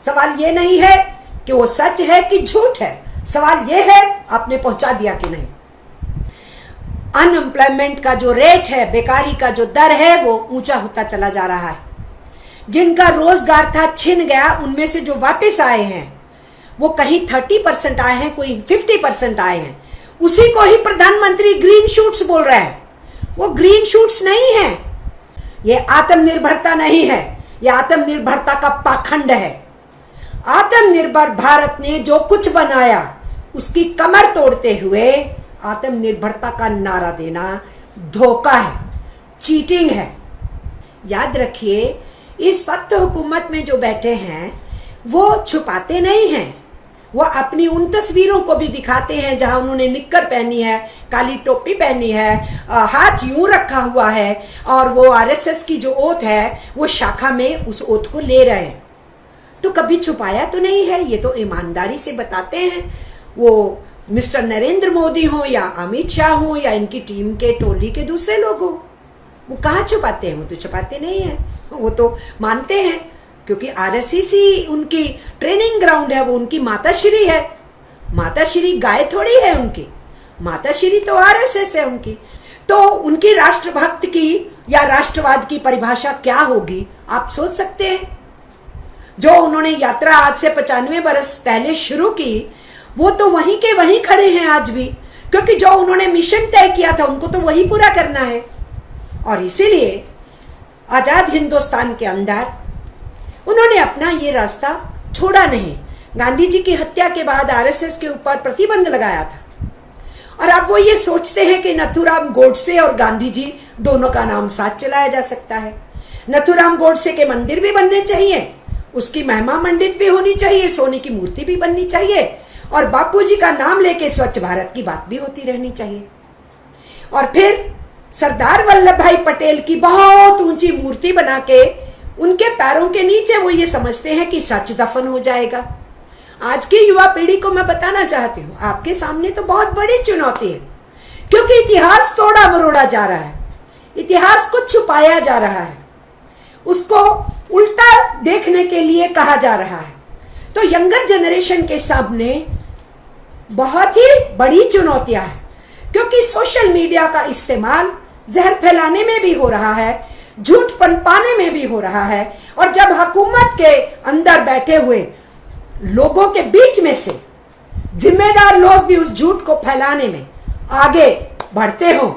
सवाल ये नहीं है कि वो सच है कि झूठ है, सवाल ये है आपने पहुंचा दिया कि नहीं। अनएम्प्लॉयमेंट का जो रेट है, बेकारी का जो दर है, वो ऊंचा होता चला जा रहा है। जिनका रोजगार था छिन गया, उनमें से जो वापस आए हैं वो कहीं 30% आए हैं, कोई 50% आए हैं। उसी को ही प्रधानमंत्री ग्रीन शूट्स बोल रहा है। वो ग्रीन शूट्स नहीं है, ये आत्मनिर्भरता नहीं है, ये आत्मनिर्भरता का पाखंड है। आत्मनिर्भर भारत ने जो कुछ बनाया उसकी कमर तोड़ते हुए आत्मनिर्भरता का नारा देना धोखा है, चीटिंग है। याद रखिए, इस वक्त हुकूमत में जो बैठे हैं वो छुपाते नहीं हैं, वो अपनी उन तस्वीरों को भी दिखाते हैं जहां उन्होंने निक्कर पहनी है, काली टोपी पहनी है, हाथ यूं रखा हुआ है और वो आरएसएस की जो ओथ है वो शाखा में उस ओथ को ले रहे हैं। तो कभी छुपाया तो नहीं है, ये तो ईमानदारी से बताते हैं। वो मिस्टर नरेंद्र मोदी हो या अमित शाह हो या इनकी टीम के टोली के दूसरे लोग हो, वो कहाँ छुपाते हैं? वो तो छुपाते नहीं है, वो तो मानते हैं, क्योंकि आरएससी उनकी ट्रेनिंग ग्राउंड है, वो उनकी माताश्री है। माताश्री गाय थोड़ी है उनकी, माताश्री तो आरएसएस है उनकी। तो उनकी राष्ट्रभक्त की या राष्ट्रवाद की परिभाषा क्या होगी आप सोच सकते हैं? जो उन्होंने यात्रा आज से 95 बरस पहले शुरू की, वो तो वहीं के वहीं खड़े हैं आज भी, क्योंकि जो उन्होंने मिशन तय किया था उनको तो वही पूरा करना है। और इसीलिए आजाद हिंदुस्तान के अंदर उन्होंने अपना ये रास्ता छोड़ा नहीं। गांधी जी की हत्या के बाद आरएसएस के ऊपर प्रतिबंध लगाया था, और अब वो ये सोचते हैं कि नथुराम गोडसे और गांधी जी दोनों का नाम साथ चलाया जा सकता है। नथुराम गोडसे के मंदिर भी बनने चाहिए, उसकी महिमा मंडित भी होनी चाहिए, सोने की मूर्ति भी बननी चाहिए, और बापूजी का नाम लेके स्वच्छ भारत की बात भी होती रहनी चाहिए। और फिर सरदार वल्लभ भाई पटेल की बहुत ऊंची मूर्ति बना के उनके पैरों के नीचे वो ये समझते हैं कि सच दफन हो जाएगा। आज की युवा पीढ़ी को मैं बताना चाहती हूँ, आपके सामने तो बहुत बड़ी चुनौती है, क्योंकि इतिहास तोड़ा मरोड़ा जा रहा है, इतिहास को छुपाया जा रहा है, उसको उल्टा देखने के लिए कहा जा रहा है। तो यंगर जनरेशन के सामने बहुत ही बड़ी चुनौतियां हैं, क्योंकि सोशल मीडिया का इस्तेमाल जहर फैलाने में भी हो रहा है, झूठ पनपाने में भी हो रहा है, और जब हुकूमत के अंदर बैठे हुए लोगों के बीच में से जिम्मेदार लोग भी उस झूठ को फैलाने में आगे बढ़ते हों,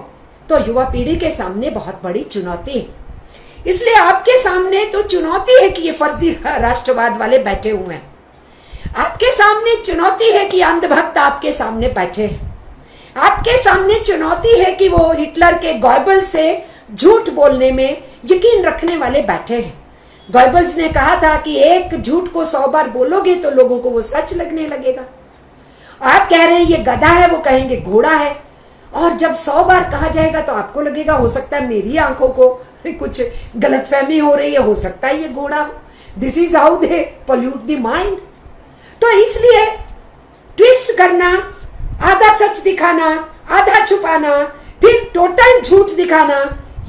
तो युवा पीढ़ी के सामने बहुत बड़ी चुनौती है। इसलिए आपके सामने तो चुनौती है कि ये फर्जी राष्ट्रवाद वाले बैठे हुए हैं, आपके सामने चुनौती है कि अंधभक्त आपके सामने बैठे हैं, आपके सामने चुनौती है कि वो हिटलर के गॉयबल्स से झूठ बोलने में यकीन रखने वाले बैठे हैं। गॉयबल्स ने कहा था कि एक झूठ को 100 बार बोलोगे तो लोगों को वो सच लगने लगेगा। आप कह रहे हैं ये गधा है, वो कहेंगे घोड़ा है, और जब 100 बार कहा जाएगा तो आपको लगेगा हो सकता है मेरी आंखों को कुछ गलतफहमी हो रही है, हो सकता है ये घोड़ा हो। This is how they pollute the mind. तो इसलिए ट्विस्ट करना, आधा सच दिखाना, आधा छुपाना, फिर टोटल झूठ दिखाना,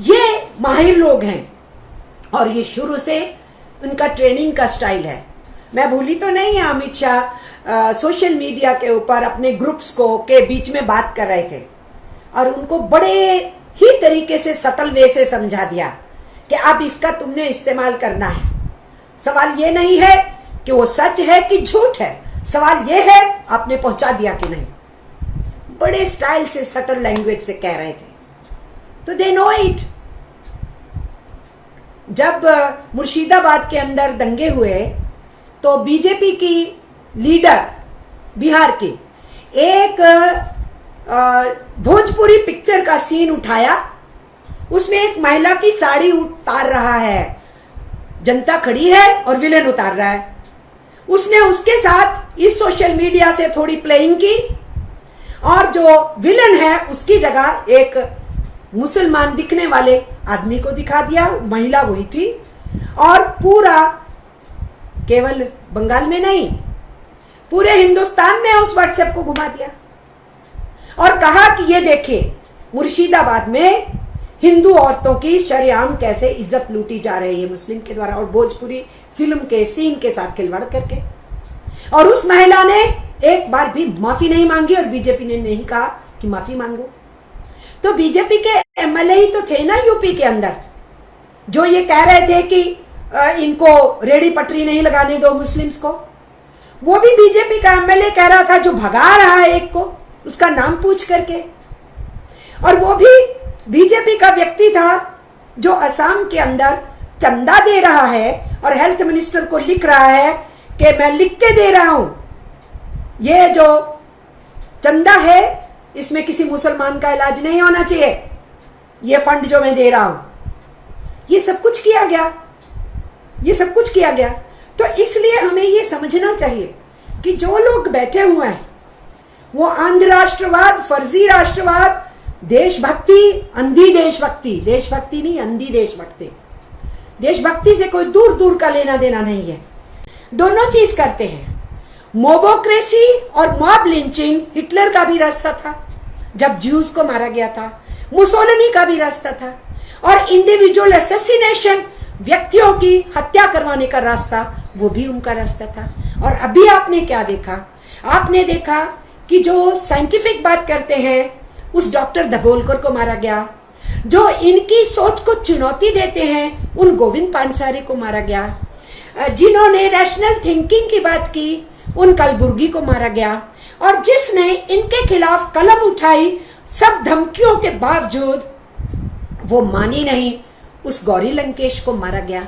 ये माहिर लोग हैं, और ये शुरू से उनका ट्रेनिंग का स्टाइल है। मैं भूली तो नहीं है, अमित शाह सोशल मीडिया के ऊपर अपने ग्रुप्स को के बीच में बात कर रहे थे, और उनको बड़े ही तरीके से सटल वे से समझा दिया कि अब इसका तुमने इस्तेमाल करना है। सवाल ये नहीं है कि वो सच है कि झूठ है, सवाल ये है आपने पहुंचा दिया कि नहीं। बड़े स्टाइल से सटल लैंग्वेज से कह रहे थे, तो दे नो इट। जब मुर्शिदाबाद के अंदर दंगे हुए तो बीजेपी की लीडर बिहार की एक भोजपुरी पिक्चर का सीन उठाया, उसमें एक महिला की साड़ी उतार रहा है, जनता खड़ी है और विलेन उतार रहा है। उसने उसके साथ इस सोशल मीडिया से थोड़ी प्लेइंग की, और जो विलेन है उसकी जगह एक मुसलमान दिखने वाले आदमी को दिखा दिया, महिला वही थी, और पूरा केवल बंगाल में नहीं पूरे हिंदुस्तान में उस व्हाट्सएप को घुमा दिया और कहा कि ये देखिए मुर्शिदाबाद में हिंदू औरतों की शरेआम कैसे इज्जत लूटी जा रही है मुस्लिम के द्वारा। और भोजपुरी फिल्म के सीन के साथ खिलवाड़ करके। और उस महिला ने एक बार भी माफी नहीं मांगी और बीजेपी ने नहीं कहा कि माफी मांगो। तो बीजेपी के एमएलए ही तो थे ना यूपी के अंदर, जो ये कह रहे थे कि इनको रेडी पटरी नहीं लगाने दो मुस्लिम्स को। वो भी बीजेपी का एमएलए कह रहा था, जो भगा रहा है एक को, उसका नाम पूछ करके। और वो भी बीजेपी का व्यक्ति था जो असम के अंदर चंदा दे रहा है और हेल्थ मिनिस्टर को लिख रहा है कि मैं लिख के दे रहा हूं, ये जो चंदा है इसमें किसी मुसलमान का इलाज नहीं होना चाहिए, ये फंड जो मैं दे रहा हूं। ये सब कुछ किया गया, ये सब कुछ किया गया। तो इसलिए हमें ये समझना चाहिए कि जो लोग बैठे हुए हैं वो आंध्र राष्ट्रवाद, फर्जी राष्ट्रवाद, देशभक्ति, अंधी देशभक्ति, देशभक्ति नहीं अंधी देशभक्ति, देशभक्ति से कोई दूर दूर का लेना देना नहीं है, दोनों चीज करते हैं। मोबोक्रेसी और मॉब लिंचिंग हिटलर का भी रास्ता था जब ज्यूज को मारा गया था, मुसोलिनी का भी रास्ता था, और इंडिविजुअल असैसिनेशन, व्यक्तियों की हत्या करवाने का रास्ता, वो भी उनका रास्ता था। और अभी आपने क्या देखा? आपने देखा कि जो साइंटिफिक बात करते हैं उस डॉक्टर दबोलकर को मारा गया, जो इनकी सोच को चुनौती देते हैं उन गोविंद पानसारी को मारा गया, जिन्होंने रैशनल थिंकिंग की बात की उन कलबुर्गी को मारा गया, और जिसने इनके खिलाफ कलम उठाई सब धमकियों के बावजूद वो मानी नहीं, उस गौरी लंकेश को मारा गया।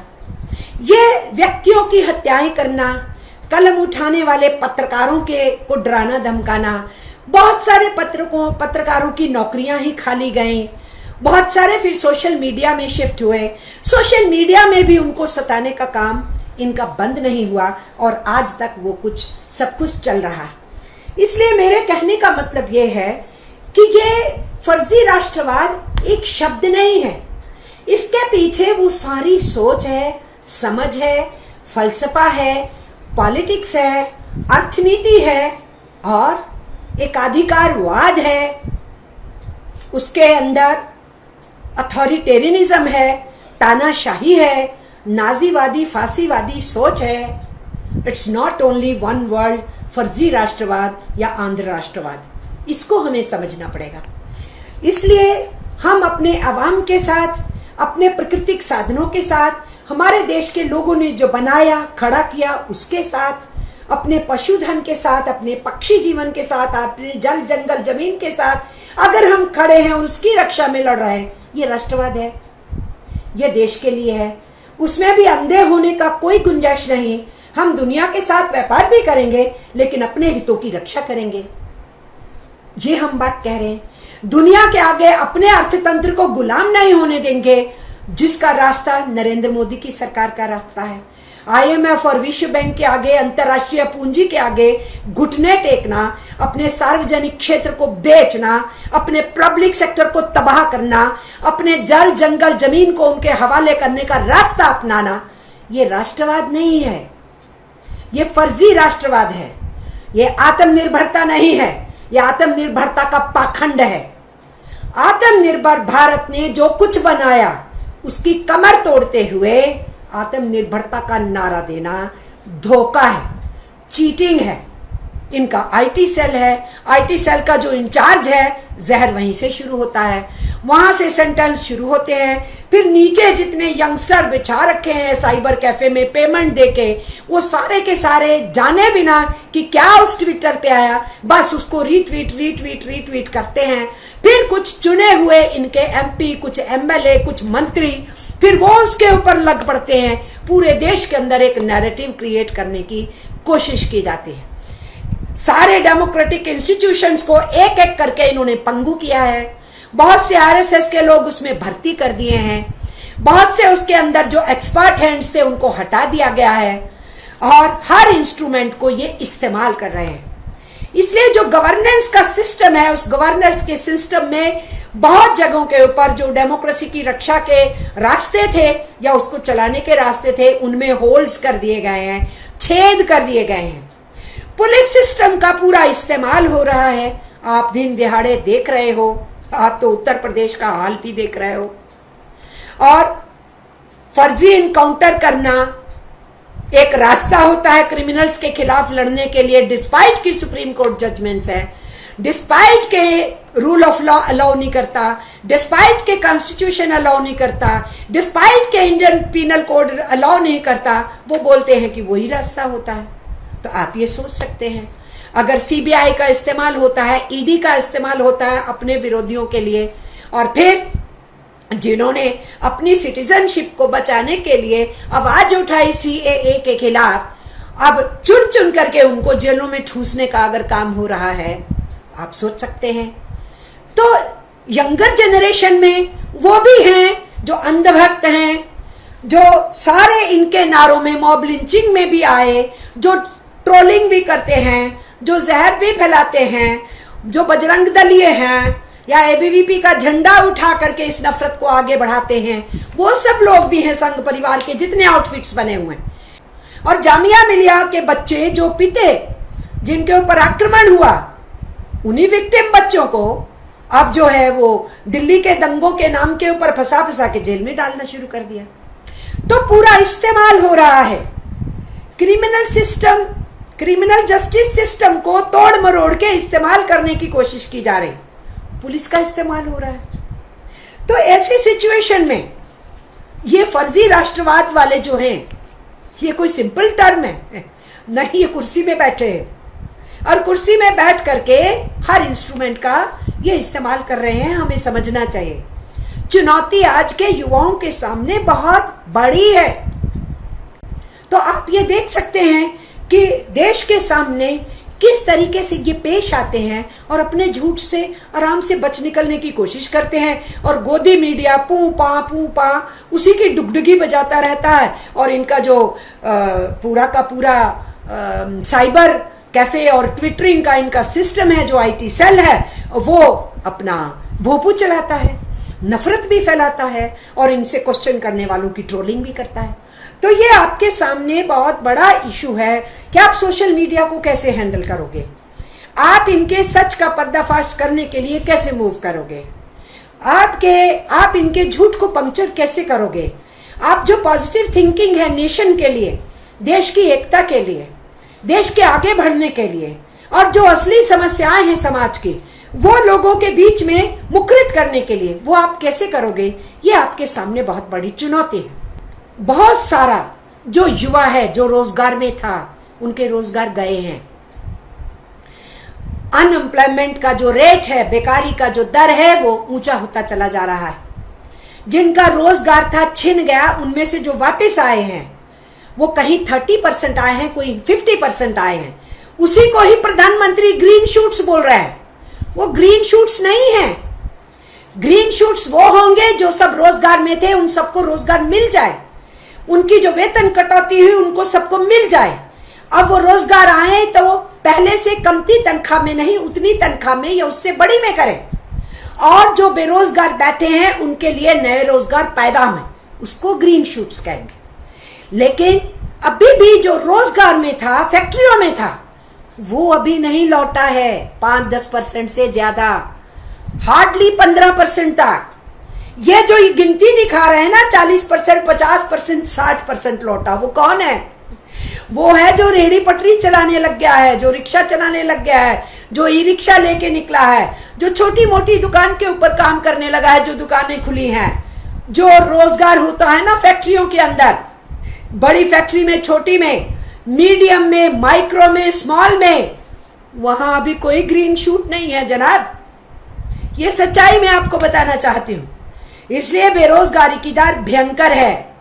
ये व्यक्तियों की हत्याएं करना, कलम उठाने वाले पत्रकारों के को डराना धमकाना, बहुत सारे पत्रकारों की नौकरियां ही खाली गई, बहुत सारे फिर सोशल मीडिया में शिफ्ट हुए, सोशल मीडिया में भी उनको सताने का काम इनका बंद नहीं हुआ, और आज तक वो सब कुछ चल रहा है। इसलिए मेरे कहने का मतलब ये है कि ये फर्जी राष्ट्रवाद एक शब्द नहीं है, इसके पीछे वो सारी सोच है, समझ है, फलसफा है, पॉलिटिक्स है, अर्थनीति है और एकाधिकारवाद है, उसके अंदर अथॉरिटेरियनिज्म है, तानाशाही है, नाजीवादी फांसीवादी सोच है। It's not only one world, फर्जी राष्ट्रवाद या आंध्र राष्ट्रवाद, इसको हमें समझना पड़ेगा। इसलिए हम अपने आवाम के साथ, अपने प्राकृतिक साधनों के साथ, हमारे देश के लोगों ने जो बनाया खड़ा किया उसके साथ, अपने पशुधन के साथ, अपने पक्षी जीवन के साथ, अपने जल जंगल जमीन के साथ अगर हम खड़े हैं और उसकी रक्षा में लड़ रहे हैं, ये राष्ट्रवाद है, ये देश के लिए है। उसमें भी अंधे होने का कोई गुंजाइश नहीं। हम दुनिया के साथ व्यापार भी करेंगे लेकिन अपने हितों की रक्षा करेंगे, ये हम बात कह रहे हैं। दुनिया के आगे अपने अर्थतंत्र को गुलाम नहीं होने देंगे, जिसका रास्ता नरेंद्र मोदी की सरकार का रास्ता है। आईएमएफ और विश्व बैंक के आगे, अंतरराष्ट्रीय पूंजी के आगे घुटने टेकना, अपने सार्वजनिक क्षेत्र को बेचना, अपने पब्लिक सेक्टर को तबाह करना, अपने जल जंगल जमीन को उनके हवाले करने का रास्ता अपनाना, ये राष्ट्रवाद नहीं है, ये फर्जी राष्ट्रवाद है, ये आत्मनिर्भरता नहीं है, ये आत्मनिर्भरता का पाखंड है। आत्मनिर्भर भारत ने जो कुछ बनाया उसकी कमर तोड़ते हुए आत्मनिर्भरता का नारा देना धोखा है, चीटिंग है। इनका आईटी सेल है, आईटी सेल का जो इंचार्ज है, जहर वहीं से शुरू होता है, वहां से सेंटेंस शुरू होते हैं। फिर नीचे जितने यंगस्टर बिछा रखे हैं साइबर कैफे में पेमेंट देके, वो सारे के सारे जाने बिना कि क्या उस ट्विटर पे आया, बस उसको रीट्वीट रीट्वीट रीट्वीट करते हैं। फिर कुछ चुने हुए इनके एमपी, कुछ एमएलए, कुछ मंत्री, फिर वो उसके ऊपर लग पड़ते हैं। पूरे देश के अंदर एक नैरेटिव क्रिएट करने की कोशिश की जाती है। सारे डेमोक्रेटिक इंस्टीट्यूशंस को एक एक करके इन्होंने पंगु किया है। बहुत से आरएसएस के लोग उसमें भर्ती कर दिए हैं, बहुत से उसके अंदर जो एक्सपर्ट हैंड्स थे उनको हटा दिया गया है, और हर इंस्ट्रूमेंट को ये इस्तेमाल कर रहे हैं। इसलिए जो गवर्नेंस का सिस्टम है, उस गवर्नेंस के सिस्टम में बहुत जगहों के ऊपर जो डेमोक्रेसी की रक्षा के रास्ते थे या उसको चलाने के रास्ते थे, उनमें होल्स कर दिए गए हैं, छेद कर दिए गए हैं। पुलिस सिस्टम का पूरा इस्तेमाल हो रहा है, आप दिन दिहाड़े देख रहे हो, आप तो उत्तर प्रदेश का हाल भी देख रहे हो। और फर्जी इनकाउंटर करना, एक रास्ता होता है क्रिमिनल्स के खिलाफ लड़ने के लिए, डिस्पाइट की सुप्रीम कोर्ट जजमेंट्स है, डिस्पाइट के रूल ऑफ लॉ अलाउ नहीं करता, डिस्पाइट के कॉन्स्टिट्यूशन अलाउ नहीं करता, डिस्पाइट के इंडियन पीनल कोड अलाउ नहीं करता, वो बोलते हैं कि वही रास्ता होता है। तो आप ये सोच सकते हैं, अगर सीबीआई का इस्तेमाल होता है, ईडी का इस्तेमाल होता है अपने विरोधियों के लिए, और फिर जिन्होंने अपनी सिटीजनशिप को बचाने के लिए आवाज उठाई सीएए के खिलाफ, अब चुन चुन करके उनको जेलों में ठूसने का अगर काम हो रहा है, आप सोच सकते हैं। तो यंगर जनरेशन में वो भी हैं जो अंधभक्त हैं, जो सारे इनके नारों में, मॉब लिंचिंग में भी आए, जो ट्रोलिंग भी करते हैं, जो जहर भी फैलाते हैं, जो बजरंग दलीय हैं या एबीवीपी का झंडा उठा करके इस नफरत को आगे बढ़ाते हैं, वो सब लोग भी हैं संघ परिवार के जितने आउटफिट्स बने हुए हैं। और जामिया मिलिया के बच्चे जो पिटे, जिनके ऊपर आक्रमण हुआ, उन्हीं विक्टिम बच्चों को अब जो है वो दिल्ली के दंगों के नाम के ऊपर फंसा फंसा के जेल में डालना शुरू कर दिया। तो पूरा इस्तेमाल हो रहा है criminal system, criminal justice system को तोड़ मरोड़ के इस्तेमाल करने की कोशिश की जा रही, पुलिस का इस्तेमाल हो रहा है। तो ऐसी सिचुएशन में ये फर्जी राष्ट्रवाद वाले जो हैं, ये कोई सिंपल टर्म है नहीं, ये कुर्सी में बैठे हैं और कुर्सी में बैठ करके हर इंस्ट्रूमेंट का ये इस्तेमाल कर रहे हैं। हमें समझना चाहिए चुनौती आज के युवाओं के सामने बहुत बड़ी है। तो आप ये देख सकते हैं कि देश के सामने किस तरीके से ये पेश आते हैं और अपने झूठ से आराम से बच निकलने की कोशिश करते हैं, और गोदी मीडिया पू पा उसी की डुगडुगी बजाता रहता है। और इनका जो पूरा का पूरा साइबर कैफे और ट्विटरिंग का इनका सिस्टम है, जो आईटी सेल है, वो अपना भोंपू चलाता है, नफरत भी फैलाता है और इनसे क्वेश्चन करने वालों की ट्रोलिंग भी करता है। तो ये आपके सामने बहुत बड़ा इशू है कि आप सोशल मीडिया को कैसे हैंडल करोगे, आप इनके सच का पर्दाफाश करने के लिए कैसे मूव करोगे, आप इनके झूठ को पंक्चर कैसे करोगे, आप जो पॉजिटिव थिंकिंग है नेशन के लिए, देश की एकता के लिए, देश के आगे बढ़ने के लिए, और जो असली समस्याएं हैं समाज की, वो लोगों के बीच में मुखरित करने के लिए, वो आप कैसे करोगे, ये आपके सामने बहुत बड़ी चुनौती है। बहुत सारा जो युवा है, जो रोजगार में था, उनके रोजगार गए हैं। अनएम्प्लॉयमेंट का जो रेट है, बेकारी का जो दर है, वो ऊंचा होता चला जा रहा है। जिनका रोजगार था छिन गया, उनमें से जो वापस आए हैं वो कहीं 30% आए हैं, कोई 50% आए हैं। उसी को ही प्रधानमंत्री ग्रीन शूट्स बोल रहा है। वो ग्रीन शूट्स नहीं है। ग्रीन शूट्स वो होंगे जो सब रोजगार में थे, उन सबको रोजगार मिल जाए, उनकी जो वेतन कटौती हुई उनको सबको मिल जाए। अब वो रोजगार आए तो पहले से कमती तनख्वाह में नहीं, उतनी तनख्वाह में या उससे बड़ी में करें, और जो बेरोजगार बैठे हैं उनके लिए नए रोजगार पैदा हुए, उसको ग्रीन शूट्स कहेंगे। लेकिन अभी भी जो रोजगार में था, फैक्ट्रियों में था, वो अभी नहीं लौटा है 5-10% से ज्यादा, हार्डली 15% तक। ये जो गिनती दिखा रहे हैं ना, 40%, 50%, 60% लौटा, वो कौन है? वो है जो रेहड़ी पटरी चलाने लग गया है, जो रिक्शा चलाने लग गया है, जो ई रिक्शा लेके निकला है, जो छोटी मोटी दुकान के ऊपर काम करने लगा है, जो दुकानें खुली हैं, जो रोजगार होता है ना फैक्ट्रियों के अंदर, बड़ी फैक्ट्री में, छोटी में, मीडियम में, माइक्रो में, स्मॉल में, वहां अभी कोई ग्रीन शूट नहीं है जनाब। ये सच्चाई मैं आपको बताना चाहती हूं। इसलिए बेरोजगारी की दर भयंकर है,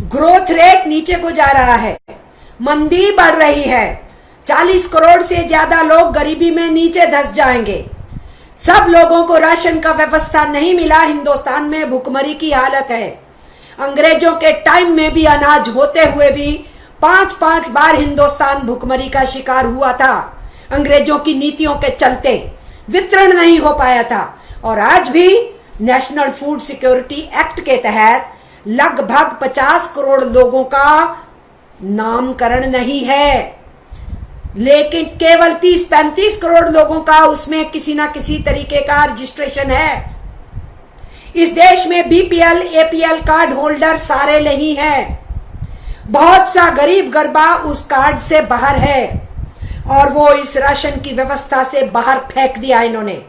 ग्रोथ रेट नीचे को जा रहा है, मंदी बढ़ रही है, 40 करोड़ से ज्यादा लोग गरीबी में नीचे धंस जाएंगे। सब लोगों को राशन का व्यवस्था नहीं मिला। हिंदुस्तान में भुखमरी की हालत है। अंग्रेजों के टाइम में भी अनाज होते हुए भी 5-5 बार हिंदुस्तान भुखमरी का शिकार हुआ था। अंग्रेजों की नीतियों के चलते वितरण नहीं हो पाया था। और आज भी नेशनल फूड सिक्योरिटी एक्ट के तहत लगभग 50 करोड़ लोगों का नामकरण नहीं है, लेकिन केवल 30-35 करोड़ लोगों का उसमें किसी ना किसी तरीके का रजिस्ट्रेशन है। इस देश में बीपीएल, एपीएल कार्ड होल्डर सारे नहीं हैं। बहुत सा गरीब गरबा उस कार्ड से बाहर है और वो इस राशन की व्यवस्था से बाहर फेंक दिया इन्होंने।